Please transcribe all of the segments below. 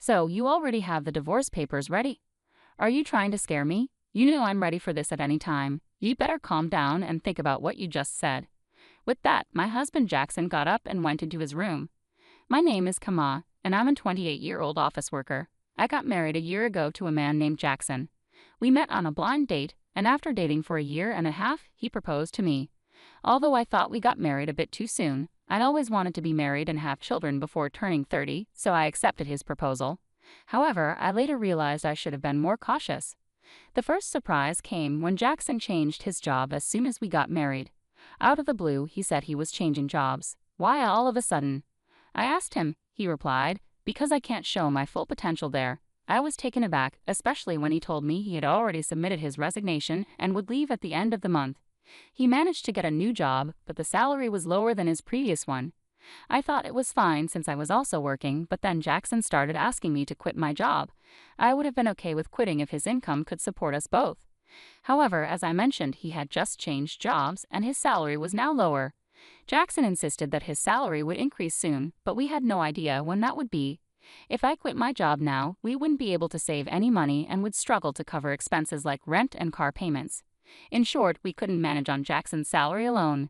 So, you already have the divorce papers ready? Are you trying to scare me? You know I'm ready for this at any time. You better calm down and think about what you just said. With that, my husband Jackson got up and went into his room. My name is Kama, and I'm a 28-year-old office worker. I got married a year ago to a man named Jackson. We met on a blind date, and after dating for a year and a half, he proposed to me. Although I thought we got married a bit too soon, I'd always wanted to be married and have children before turning 30, so I accepted his proposal. However, I later realized I should have been more cautious. The first surprise came when Jackson changed his job as soon as we got married. Out of the blue, he said he was changing jobs. Why all of a sudden? I asked him. He replied, because I can't show my full potential there. I was taken aback, especially when he told me he had already submitted his resignation and would leave at the end of the month. He managed to get a new job, but the salary was lower than his previous one. I thought it was fine since I was also working, but then Jackson started asking me to quit my job. I would have been okay with quitting if his income could support us both. However, as I mentioned, he had just changed jobs and his salary was now lower. Jackson insisted that his salary would increase soon, but we had no idea when that would be. If I quit my job now, we wouldn't be able to save any money and would struggle to cover expenses like rent and car payments. In short, we couldn't manage on Jackson's salary alone.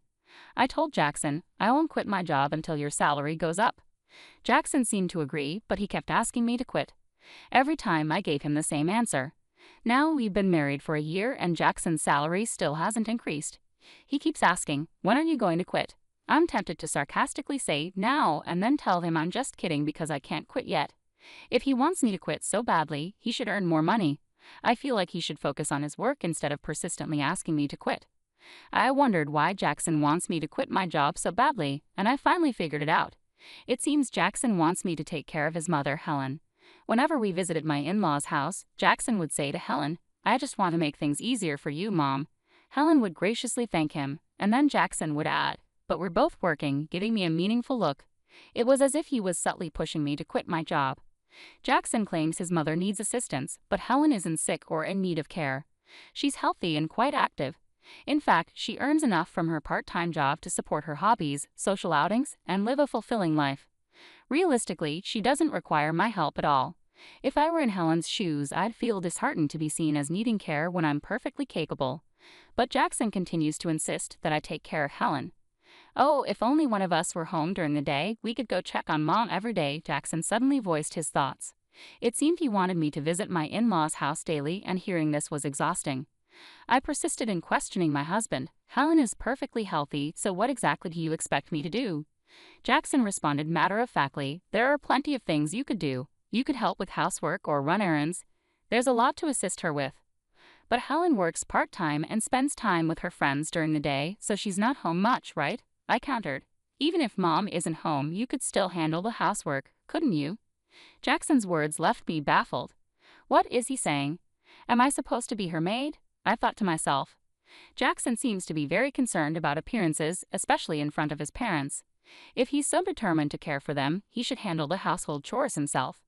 I told Jackson, I won't quit my job until your salary goes up. Jackson seemed to agree, but he kept asking me to quit. Every time I gave him the same answer. Now we've been married for a year and Jackson's salary still hasn't increased. He keeps asking, when are you going to quit? I'm tempted to sarcastically say, now, and then tell him I'm just kidding because I can't quit yet. If he wants me to quit so badly, he should earn more money. I feel like he should focus on his work instead of persistently asking me to quit. I wondered why Jackson wants me to quit my job so badly, and I finally figured it out. It seems Jackson wants me to take care of his mother, Helen. Whenever we visited my in-laws' house, Jackson would say to Helen, I just want to make things easier for you, Mom. Helen would graciously thank him, and then Jackson would add, but we're both working, giving me a meaningful look. It was as if he was subtly pushing me to quit my job. Jackson claims his mother needs assistance, but Helen isn't sick or in need of care. She's healthy and quite active. In fact, she earns enough from her part-time job to support her hobbies, social outings, and live a fulfilling life. Realistically, she doesn't require my help at all. If I were in Helen's shoes, I'd feel disheartened to be seen as needing care when I'm perfectly capable. But Jackson continues to insist that I take care of Helen. Oh, if only one of us were home during the day, we could go check on Mom every day, Jackson suddenly voiced his thoughts. It seemed he wanted me to visit my in-laws' house daily, and hearing this was exhausting. I persisted in questioning my husband. Helen is perfectly healthy, so what exactly do you expect me to do? Jackson responded matter-of-factly, there are plenty of things you could do. You could help with housework or run errands. There's a lot to assist her with. But Helen works part-time and spends time with her friends during the day, so she's not home much, right? I countered. Even if Mom isn't home, you could still handle the housework, couldn't you? Jackson's words left me baffled. What is he saying? Am I supposed to be her maid? I thought to myself. Jackson seems to be very concerned about appearances, especially in front of his parents. If he's so determined to care for them, he should handle the household chores himself.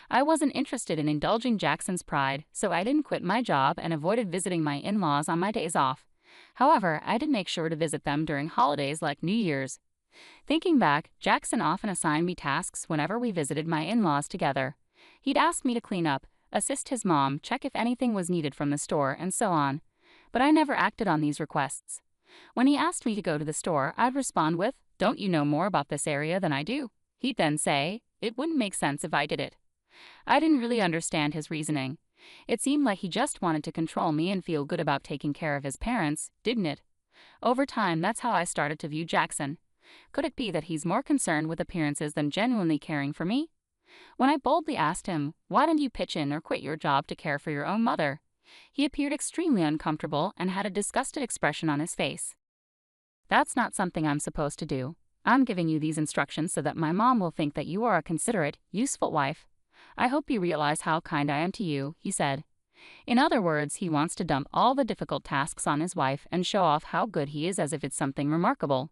I wasn't interested in indulging Jackson's pride, so I didn't quit my job and avoided visiting my in-laws on my days off. However, I did make sure to visit them during holidays like New Year's. Thinking back, Jackson often assigned me tasks whenever we visited my in-laws together. He'd ask me to clean up, assist his mom, check if anything was needed from the store, and so on. But I never acted on these requests. When he asked me to go to the store, I'd respond with, don't you know more about this area than I do? He'd then say, it wouldn't make sense if I did it. I didn't really understand his reasoning. It seemed like he just wanted to control me and feel good about taking care of his parents, didn't it? Over time, that's how I started to view Jackson. Could it be that he's more concerned with appearances than genuinely caring for me? When I boldly asked him, why don't you pitch in or quit your job to care for your own mother? He appeared extremely uncomfortable and had a disgusted expression on his face. That's not something I'm supposed to do. I'm giving you these instructions so that my mom will think that you are a considerate, useful wife. I hope you realize how kind I am to you, he said. In other words, he wants to dump all the difficult tasks on his wife and show off how good he is as if it's something remarkable.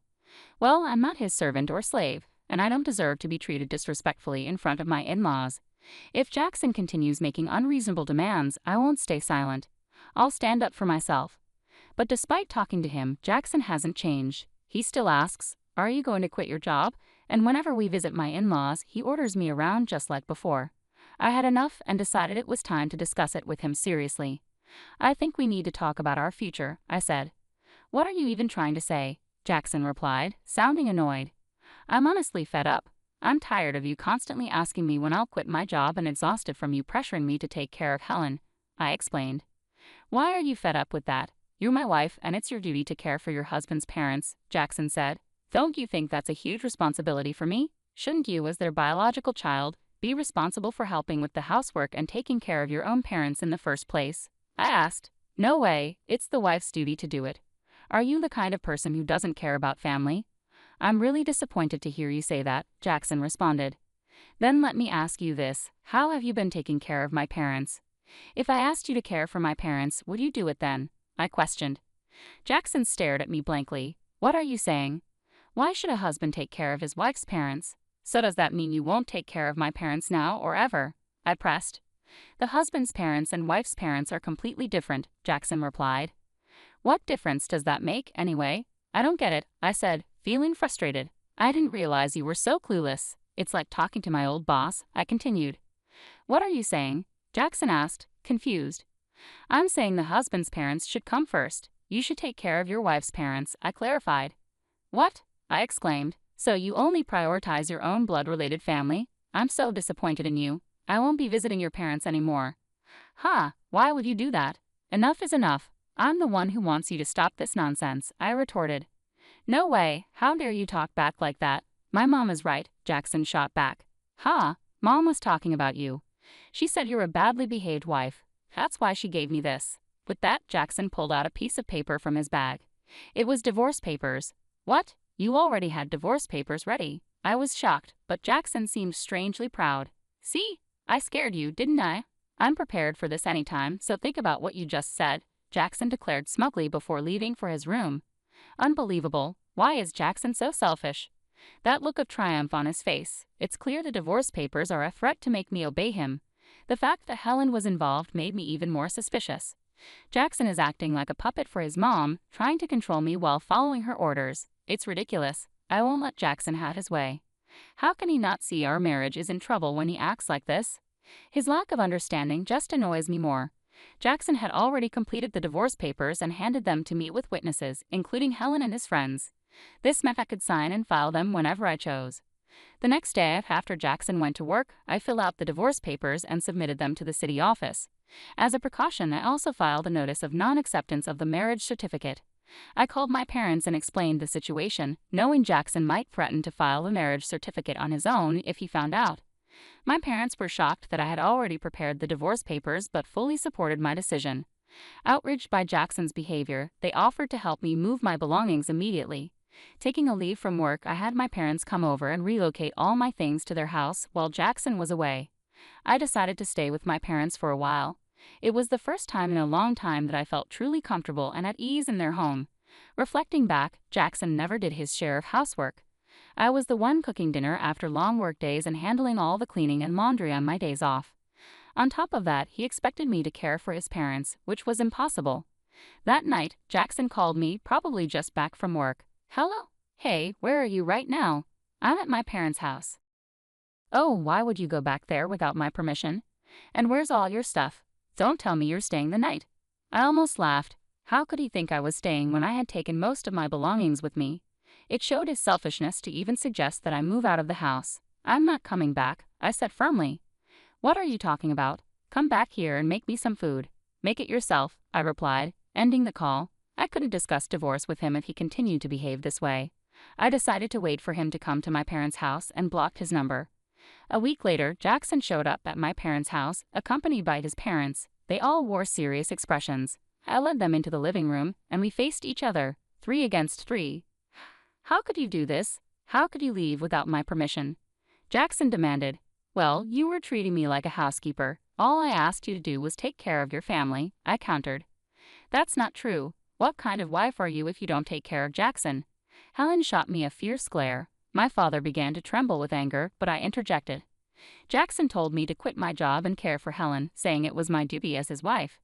Well, I'm not his servant or slave, and I don't deserve to be treated disrespectfully in front of my in-laws. If Jackson continues making unreasonable demands, I won't stay silent. I'll stand up for myself. But despite talking to him, Jackson hasn't changed. He still asks, are you going to quit your job? And whenever we visit my in-laws, he orders me around just like before. I had enough and decided it was time to discuss it with him seriously. I think we need to talk about our future, I said. What are you even trying to say? Jackson replied, sounding annoyed. I'm honestly fed up. I'm tired of you constantly asking me when I'll quit my job and exhausted from you pressuring me to take care of Helen, I explained. Why are you fed up with that? You're my wife and it's your duty to care for your husband's parents, Jackson said. Don't you think that's a huge responsibility for me? Shouldn't you, as their biological child, be responsible for helping with the housework and taking care of your own parents in the first place? I asked. No way, it's the wife's duty to do it. Are you the kind of person who doesn't care about family? I'm really disappointed to hear you say that, Jackson responded. Then let me ask you this, how have you been taking care of my parents? If I asked you to care for my parents, would you do it then? I questioned. Jackson stared at me blankly. What are you saying? Why should a husband take care of his wife's parents? So does that mean you won't take care of my parents now or ever? I pressed. The husband's parents and wife's parents are completely different, Jackson replied. What difference does that make, anyway? I don't get it, I said, feeling frustrated. I didn't realize you were so clueless. It's like talking to my old boss, I continued. What are you saying? Jackson asked, confused. I'm saying the husband's parents should come first. You should take care of your wife's parents, I clarified. What? I exclaimed. So you only prioritize your own blood-related family? I'm so disappointed in you. I won't be visiting your parents anymore. Why would you do that? Enough is enough. I'm the one who wants you to stop this nonsense, I retorted. No way, how dare you talk back like that? My mom is right, Jackson shot back. Mom was talking about you. She said you're a badly behaved wife. That's why she gave me this. With that, Jackson pulled out a piece of paper from his bag. It was divorce papers. What? You already had divorce papers ready. I was shocked, but Jackson seemed strangely proud. See? I scared you, didn't I? I'm prepared for this anytime, so think about what you just said, Jackson declared smugly before leaving for his room. Unbelievable. Why is Jackson so selfish? That look of triumph on his face. It's clear the divorce papers are a threat to make me obey him. The fact that Helen was involved made me even more suspicious. Jackson is acting like a puppet for his mom, trying to control me while following her orders. It's ridiculous. I won't let Jackson have his way. How can he not see our marriage is in trouble when he acts like this? His lack of understanding just annoys me more. Jackson had already completed the divorce papers and handed them to me with witnesses, including Helen and his friends. This meant I could sign and file them whenever I chose. The next day, after Jackson went to work, I filled out the divorce papers and submitted them to the city office. As a precaution, I also filed a notice of non-acceptance of the marriage certificate. I called my parents and explained the situation, knowing Jackson might threaten to file a marriage certificate on his own if he found out. My parents were shocked that I had already prepared the divorce papers but fully supported my decision. Outraged by Jackson's behavior, they offered to help me move my belongings immediately. Taking a leave from work, I had my parents come over and relocate all my things to their house while Jackson was away. I decided to stay with my parents for a while. It was the first time in a long time that I felt truly comfortable and at ease in their home. Reflecting back, Jackson never did his share of housework. I was the one cooking dinner after long work days and handling all the cleaning and laundry on my days off. On top of that, he expected me to care for his parents, which was impossible. That night, Jackson called me, probably just back from work. Hello? Hey, where are you right now? I'm at my parents' house. Oh, why would you go back there without my permission? And where's all your stuff? Don't tell me you're staying the night. I almost laughed. How could he think I was staying when I had taken most of my belongings with me? It showed his selfishness to even suggest that I move out of the house. I'm not coming back, I said firmly. What are you talking about? Come back here and make me some food. Make it yourself, I replied, ending the call. I couldn't discuss divorce with him if he continued to behave this way. I decided to wait for him to come to my parents' house and blocked his number. A week later, Jackson showed up at my parents' house, accompanied by his parents. They all wore serious expressions. I led them into the living room, and we faced each other, 3 against 3. How could you do this? How could you leave without my permission? Jackson demanded. Well, you were treating me like a housekeeper. All I asked you to do was take care of your family, I countered. That's not true. What kind of wife are you if you don't take care of Jackson? Helen shot me a fierce glare. My father began to tremble with anger, but I interjected. Jackson told me to quit my job and care for Helen, saying it was my duty as his wife.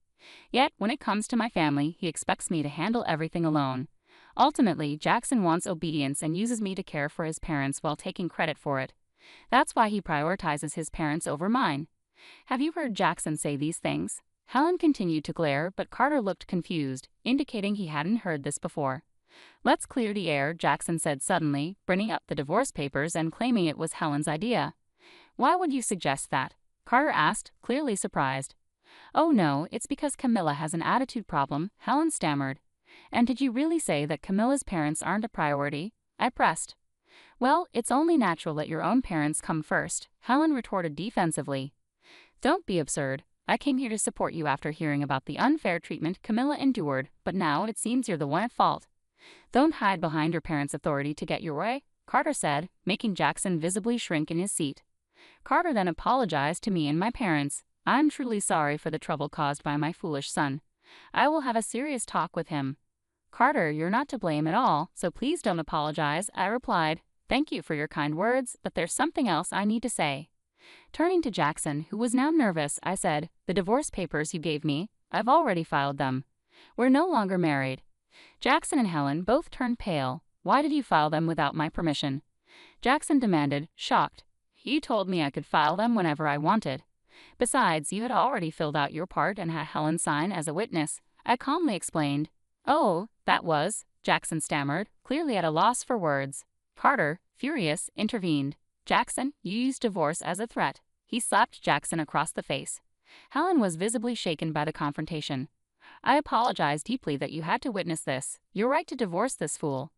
Yet, when it comes to my family, he expects me to handle everything alone. Ultimately, Jackson wants obedience and uses me to care for his parents while taking credit for it. That's why he prioritizes his parents over mine. Have you heard Jackson say these things? Helen continued to glare, but Carter looked confused, indicating he hadn't heard this before. Let's clear the air, Jackson said suddenly, bringing up the divorce papers and claiming it was Helen's idea. Why would you suggest that? Carter asked, clearly surprised. Oh no, it's because Camilla has an attitude problem, Helen stammered. And did you really say that Camilla's parents aren't a priority? I pressed. Well, it's only natural that your own parents come first, Helen retorted defensively. Don't be absurd. I came here to support you after hearing about the unfair treatment Camilla endured, but now it seems you're the one at fault. Don't hide behind your parents' authority to get your way, Carter said, making Jackson visibly shrink in his seat. Carter then apologized to me and my parents. I'm truly sorry for the trouble caused by my foolish son. I will have a serious talk with him. Carter, you're not to blame at all, so please don't apologize, I replied. Thank you for your kind words, but there's something else I need to say. Turning to Jackson, who was now nervous, I said, the divorce papers you gave me, I've already filed them. We're no longer married. Jackson and Helen both turned pale. Why did you file them without my permission? Jackson demanded, shocked. You told me I could file them whenever I wanted. Besides, you had already filled out your part and had Helen sign as a witness, I calmly explained. Oh, that was, Jackson stammered, clearly at a loss for words. Carter, furious, intervened. Jackson, you used divorce as a threat. He slapped Jackson across the face. Helen was visibly shaken by the confrontation. I apologize deeply that you had to witness this. You're right to divorce this fool.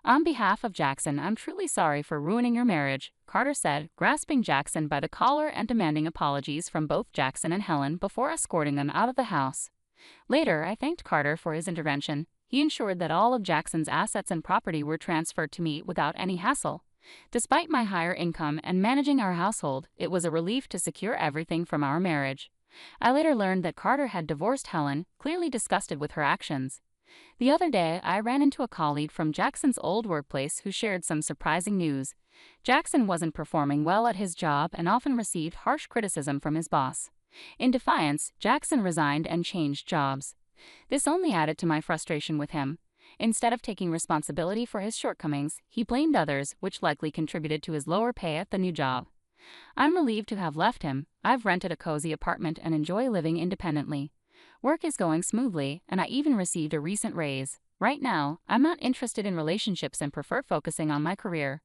On behalf of Jackson, I'm truly sorry for ruining your marriage, Carter said, grasping Jackson by the collar and demanding apologies from both Jackson and Helen before escorting them out of the house. Later, I thanked Carter for his intervention. He ensured that all of Jackson's assets and property were transferred to me without any hassle. Despite my higher income and managing our household, it was a relief to secure everything from our marriage. I later learned that Carter had divorced Helen, clearly disgusted with her actions. The other day, I ran into a colleague from Jackson's old workplace who shared some surprising news. Jackson wasn't performing well at his job and often received harsh criticism from his boss. In defiance, Jackson resigned and changed jobs. This only added to my frustration with him. Instead of taking responsibility for his shortcomings, he blamed others, which likely contributed to his lower pay at the new job. I'm relieved to have left him. I've rented a cozy apartment and enjoy living independently. Work is going smoothly, and I even received a recent raise. Right now, I'm not interested in relationships and prefer focusing on my career.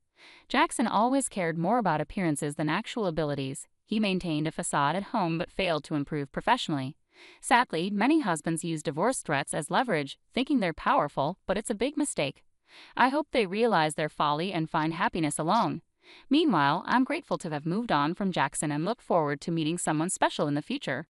Jackson always cared more about appearances than actual abilities. He maintained a facade at home but failed to improve professionally. Sadly, many husbands use divorce threats as leverage, thinking they're powerful, but it's a big mistake. I hope they realize their folly and find happiness alone. Meanwhile, I'm grateful to have moved on from Jackson and look forward to meeting someone special in the future.